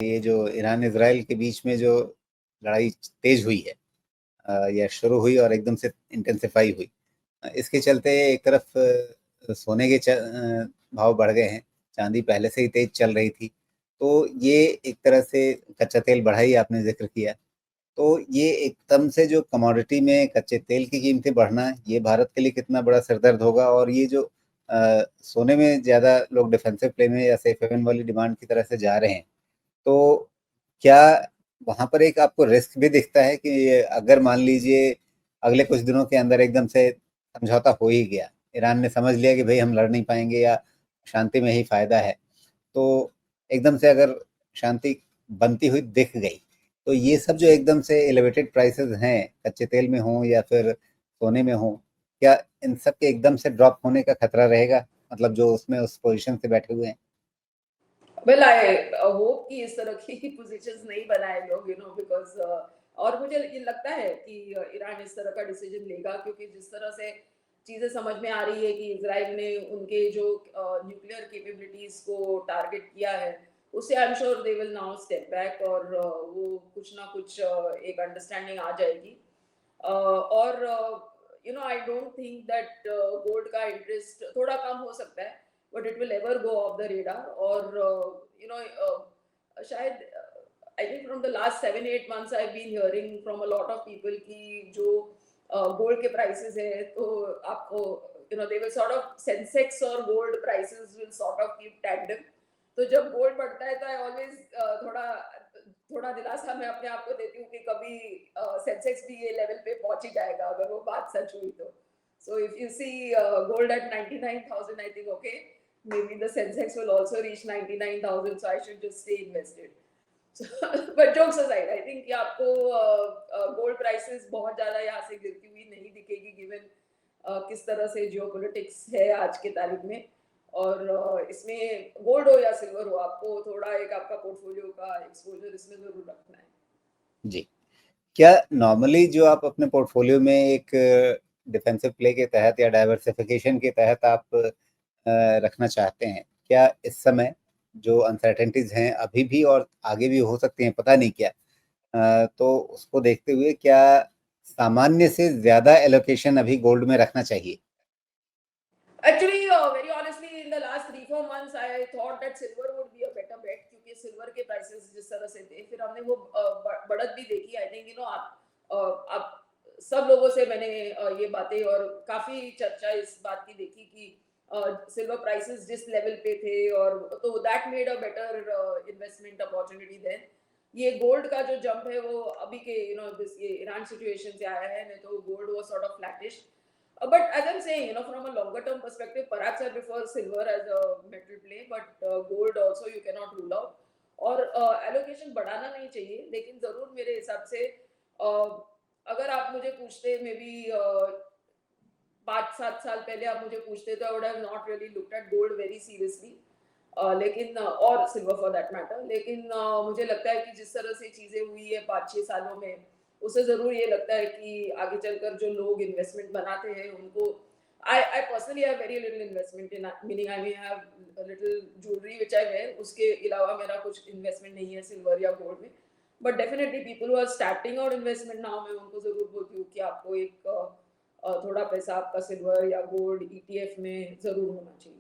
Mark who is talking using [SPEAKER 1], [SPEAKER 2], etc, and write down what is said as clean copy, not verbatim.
[SPEAKER 1] ये जो Iran Israel के बीच में जो लड़ाई तेज हुई है, या शुरू हुई और एकदम से इंटेंसिफाई हुई, इसके चलते एक तरफ सोने के भाव बढ़ गए हैं। चांदी पहले से ही तेज चल रही थी, तो ये एक तरह से कच्चा तेल बढ़ा ही आपने जिक्र किया। तो ये एकदम से जो कमोडिटी में कच्चे तेल की कीमतें बढ़ना, ये भारत के लिए कितना बड़ा सिरदर्द होगा। और ये जो सोने में ज़्यादा लोग डिफेंसिव प्ले में या सेफ हेवन वाली डिमांड की तरह से जा रहे हैं, तो क्या वहाँ पर एक आपको रिस्क भी दिखता है कि अगर मान लीजिए अगले कुछ दिनों के अंदर एकदम से समझौता हो ही गया, ईरान ने समझ लिया कि भई हम लड़ नहीं पाएँगे या शांति में ही फ़ायदा है, तो एकदम से अगर शांति बनती हुई दिख गई, तो ये सब जो एकदम से एलिवेटेड प्राइसेज़ हैं, कच्चे तेल में हों या फिर सोने में हों, क्या इन सब के एकदम से ड्रॉप होने का खतरा रहेगा? मतलब जो उसमें उस पोज़ीशन से बैठे हुए हैं?
[SPEAKER 2] वेल आई होप कि इस तरह की पोजीशंस नहीं बनाए लोग, बिकॉज और मुझे ये लगता है कि ईरान इस तरह का डिसीजन लेगा, क्योंकि जिस तरह से चीजें समझ में आ रही है कि इजराइल ने उनके जो न्यूक्लियर कैपेबिलिटीज को टारगेट किया है, उससे I am sure they will now step back, और वो कुछ ना कुछ एक अंडरस्टैंडिंग आ जाएगी। और I don't think that gold का इंटरेस्ट थोड़ा कम हो सकता है, but it will ever go off the radar. और शायद I think from the last 7-8 months I been hearing from a lot of people कि जो गोल्ड के प्राइसेस है, तो आपको they will sort of Sensex और gold prices will sort of keep tandem. तो जब गोल्ड बढ़ता है तो आई ऑलवेज थोड़ा थोड़ा दिलासा मैं अपने आप को देती हूँ कि कभी सेंसेक्स भी ये लेवल पे पहुंच ही जाएगा, अगर वो बात सच हुई तो। So if you see gold at 99,000, I think okay, maybe the Sensex will also reach 99,000, so I should just stay invested. So, but jokes aside, I think कि आपको गोल्ड प्राइसेस बहुत ज्यादा यहाँ से गिरती हुई नहीं दिखेगी, गिवन किस तरह से जियोपॉलिटिक्स है आज के तारीख में। और इसमें गोल्ड हो या सिल्वर हो, आपको थोड़ा एक आपका पोर्टफोलियो का एक्सपोजर इसमें जरूर रखना है।
[SPEAKER 1] जी। क्या नॉर्मली जो आप अपने पोर्टफोलियो में एक डिफेंसिव प्ले के तहत या डाइवर्सिफिकेशन के तहत आप रखना चाहते हैं, क्या इस समय जो अनसर्टेनिटीज हैं अभी भी और आगे भी हो सकती हैं, पता नहीं क्या, तो उसको देखते हुए क्या सामान्य से ज्यादा एलोकेशन अभी गोल्ड में रखना चाहिए?
[SPEAKER 2] Actually, very honestly, in the last 3-4 months, I thought that silver would be a better bet, क्योंकि सिल्वर के प्राइसेस जिस तरह से थे, फिर हमने वो बढ़त भी देखी। आई थिंक आप सब लोगों से मैंने ये बातें और काफी चर्चा इस बात की देखी कि सिल्वर प्राइसेस जिस लेवल पे थे, और तो that made a better investment opportunity then. ये गोल्ड का जो जंप है वो अभी के दिस ये ईरान सिचुएशन से आया है, नहीं तो gold was sort of flattish. But as I'm saying, from a longer term perspective, perhaps I prefer silver as a metal play, but gold also you cannot rule out. और allocation बढ़ाना नहीं चाहिए, लेकिन जरूर मेरे हिसाब से अगर आप मुझे पूछते मे बी 5-7 साल पहले आप मुझे पूछते तो I would have not really looked at gold very seriously, लेकिन और सिल्वर फॉर दैट मैटर। लेकिन मुझे लगता है कि जिस तरह से चीजें हुई है 5-6 सालों में, उससे जरूर ये लगता है कि आगे चलकर जो लोग इन्वेस्टमेंट बनाते हैं उनको I personally have very little investment in, meaning I may have a little jewelry which I wear, उसके अलावा मेरा कुछ इन्वेस्टमेंट नहीं है सिल्वर या गोल्ड में। But definitely people who are starting out investment now, मैं उनको जरूर बोलती हूँ कि आपको एक थोड़ा पैसा आपका सिल्वर या गोल्ड ईटीएफ में जरूर होना चाहिए।